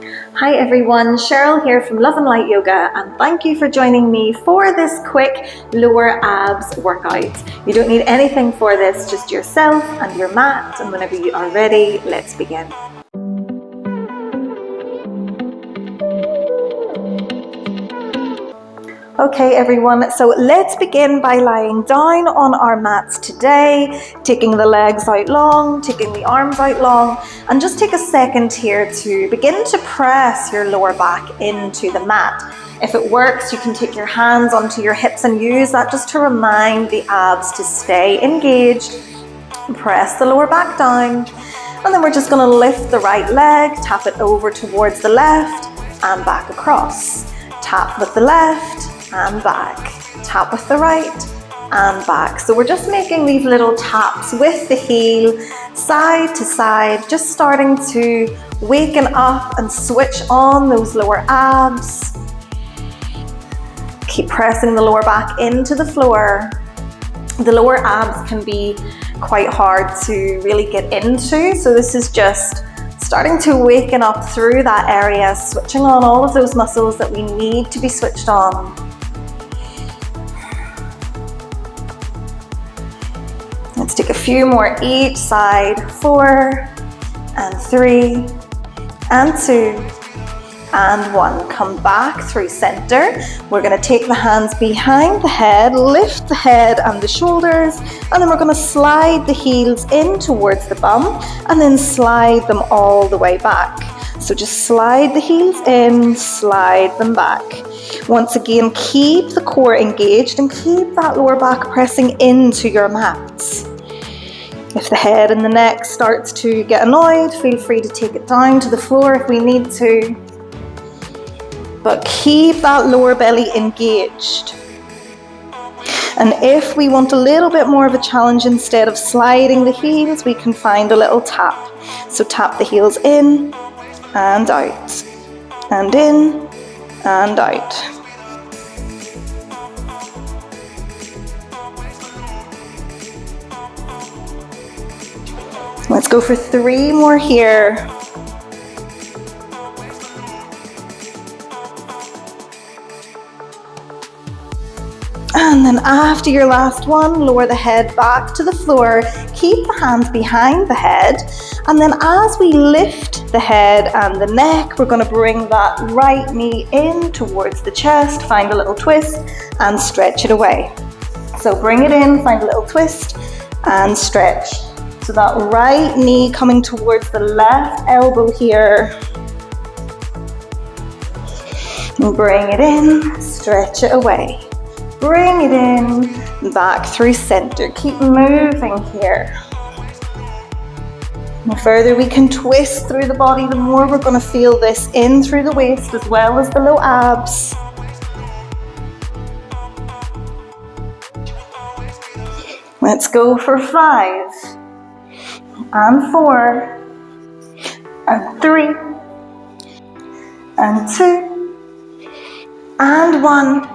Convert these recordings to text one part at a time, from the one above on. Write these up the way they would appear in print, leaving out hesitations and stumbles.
Hi everyone, Cheryl here from Love and Light Yoga, and thank you for joining me for this quick lower abs workout. You don't need anything for this, just yourself and your mat, and whenever you are ready, let's begin. Okay everyone, so let's begin by lying down on our mats today, taking the legs out long, taking the arms out long, and just take a second here to begin to press your lower back into the mat. If it works, you can take your hands onto your hips and use that just to remind the abs to stay engaged. Press the lower back down, and then we're just going to lift the right leg, tap it over towards the left and back across. Tap with the left and back, tap with the right and back. So we're just making these little taps with the heel, side to side, just starting to waken up and switch on those lower abs. Keep pressing the lower back into the floor. The lower abs can be quite hard to really get into, so this is just starting to waken up through that area, switching on all of those muscles that we need to be switched on. Let's take a few more each side. 4 and 3 and 2 and 1. Come back through center. We're going to take the hands behind the head, lift the head and the shoulders, and then we're going to slide the heels in towards the bum and then slide them all the way back. So just slide the heels in, slide them back. Once again, keep the core engaged and keep that lower back pressing into your mats. If the head and the neck starts to get annoyed, feel free to take it down to the floor if we need to. But keep that lower belly engaged. And if we want a little bit more of a challenge, instead of sliding the heels, we can find a little tap. So tap the heels in and out, and in and out. Let's go for 3 more here. And then after your last one, lower the head back to the floor, keep the hands behind the head, and then as we lift the head and the neck, we're going to bring that right knee in towards the chest, find a little twist and stretch it away. So bring it in, find a little twist and stretch. So that right knee coming towards the left elbow here. And bring it in, stretch it away. Bring it in, back through center. Keep moving here. The further we can twist through the body, the more we're going to feel this in through the waist as well as the low abs. Let's go for 5 and 4 and 3 and 2 and 1.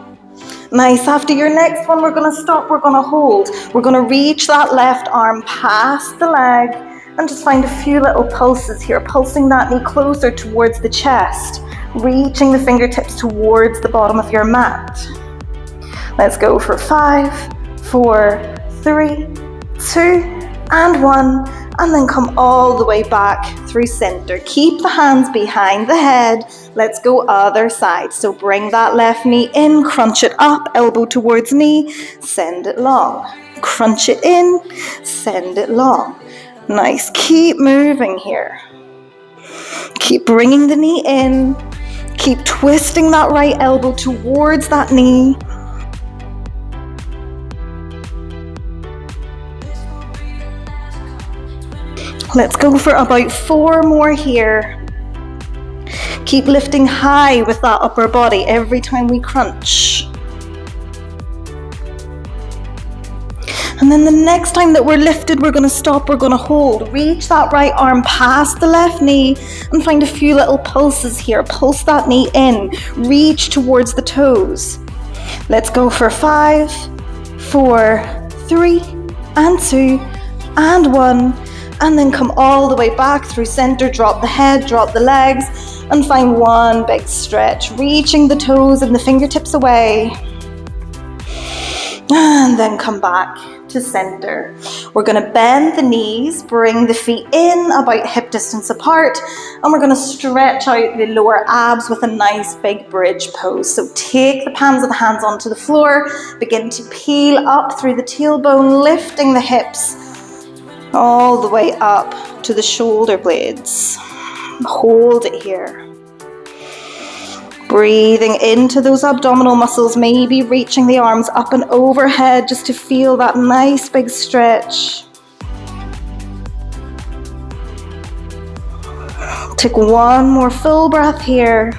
Nice. After your next one, we're going to stop, we're going to hold. We're going to reach that left arm past the leg and just find a few little pulses here, pulsing that knee closer towards the chest, reaching the fingertips towards the bottom of your mat. Let's go for 5, 4, 3, 2, and 1. And then come all the way back through center. Keep the hands behind the head. Let's go other side. So bring that left knee in, crunch it up, elbow towards knee, send it long. Crunch it in, send it long. Nice. Keep moving here. Keep bringing the knee in. Keep twisting that right elbow towards that knee. Let's go for about 4 more here. Keep lifting high with that upper body every time we crunch. And then the next time that we're lifted, we're going to stop, we're going to hold. Reach that right arm past the left knee and find a few little pulses here. Pulse that knee in. Reach towards the toes. Let's go for 5, 4, 3, and 2, and 1. And then come all the way back through center. Drop the head, drop the legs. and find one big stretch, reaching the toes and the fingertips away. And then come back to center. We're going to bend the knees, bring the feet in about hip distance apart, and we're going to stretch out the lower abs with a nice big bridge pose. So take the palms of the hands onto the floor, begin to peel up through the tailbone, lifting the hips all the way up to the shoulder blades. Hold it here. Breathing into those abdominal muscles, maybe reaching the arms up and overhead just to feel that nice big stretch. Take one more full breath here.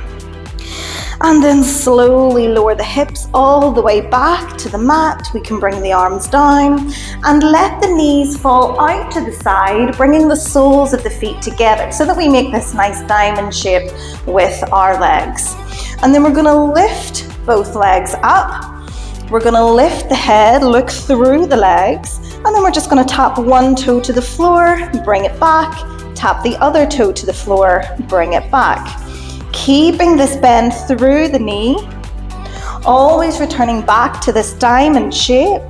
And then slowly lower the hips all the way back to the mat. We can bring the arms down and let the knees fall out to the side, bringing the soles of the feet together so that we make this nice diamond shape with our legs. And then we're going to lift both legs up. We're going to lift the head, look through the legs, and then we're just going to tap one toe to the floor, bring it back, tap the other toe to the floor, bring it back. Keeping this bend through the knee, always returning back to this diamond shape.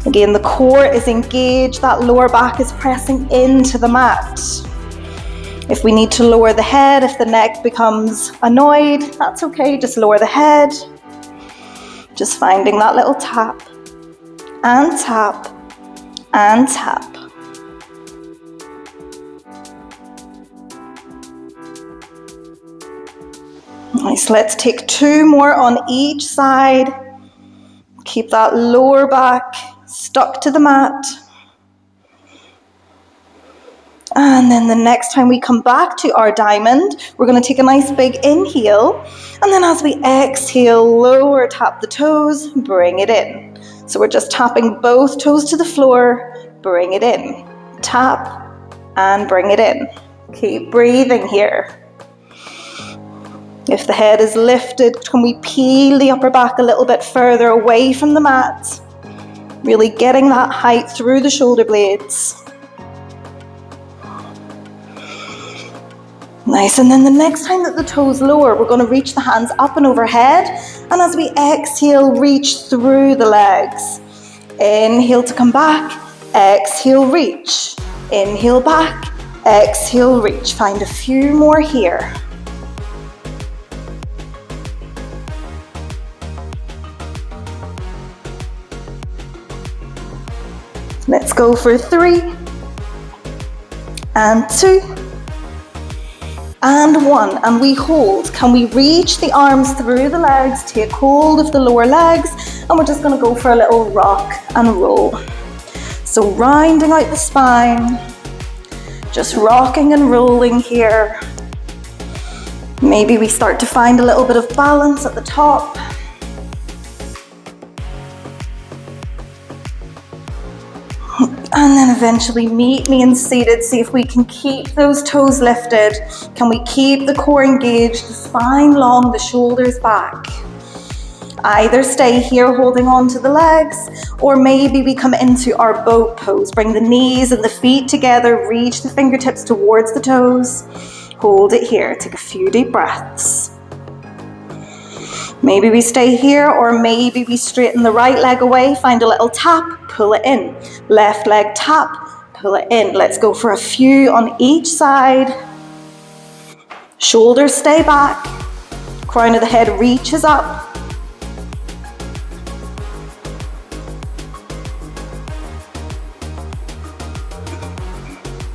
Again, the core is engaged, that lower back is pressing into the mat. If we need to lower the head, if the neck becomes annoyed, that's okay, just lower the head. Just finding that little tap, and tap, and tap. Nice, let's take two more on each side. Keep that lower back stuck to the mat. And then the next time we come back to our diamond, we're going to take a nice big inhale. And then as we exhale, lower, tap the toes, bring it in. So we're just tapping both toes to the floor, bring it in. Tap and bring it in. Keep breathing here. If the head is lifted, can we peel the upper back a little bit further away from the mat? Really getting that height through the shoulder blades. Nice, and then the next time that the toes lower, we're going to reach the hands up and overhead. And as we exhale, reach through the legs. Inhale to come back, exhale, reach. Inhale back, exhale, reach. Find a few more here. Let's go for 3, and 2, and 1, and we hold. Can we reach the arms through the legs, take hold of the lower legs, and we're just going to go for a little rock and roll. So rounding out the spine, just rocking and rolling here. Maybe we start to find a little bit of balance at the top. And then eventually meet me in seated. See if we can keep those toes lifted. Can we keep the core engaged, the spine long, the shoulders back? Either stay here holding on to the legs, or maybe we come into our boat pose. Bring the knees and the feet together, reach the fingertips towards the toes. Hold it here, take a few deep breaths. Maybe we stay here, or maybe we straighten the right leg away, find a little tap, pull it in. Left leg tap, pull it in. Let's go for a few on each side. Shoulders stay back. Crown of the head reaches up.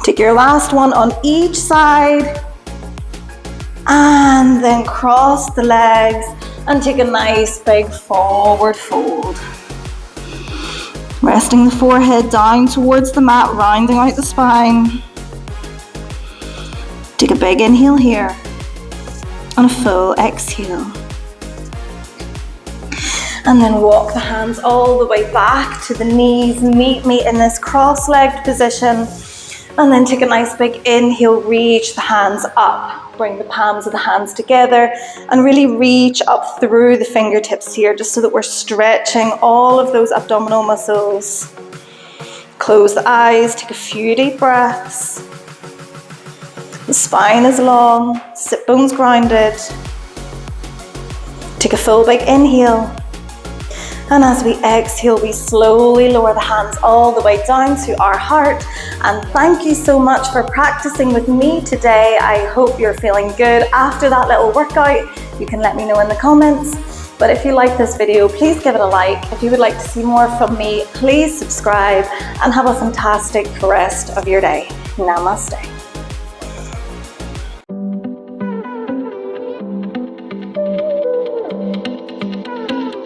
Take your last one on each side. And then cross the legs and take a nice big forward fold. Resting the forehead down towards the mat, rounding out the spine. Take a big inhale here and a full exhale. And then walk the hands all the way back to the knees. Meet me in this cross-legged position. And then take a nice big inhale, reach the hands up. Bring the palms of the hands together and really reach up through the fingertips here, just so that we're stretching all of those abdominal muscles. Close the eyes, take a few deep breaths. The spine is long, sit bones grounded. Take a full big inhale. And as we exhale, we slowly lower the hands all the way down to our heart. And thank you so much for practicing with me today. I hope you're feeling good after that little workout. You can let me know in the comments. But if you like this video, please give it a like. If you would like to see more from me, please subscribe and have a fantastic rest of your day. Namaste.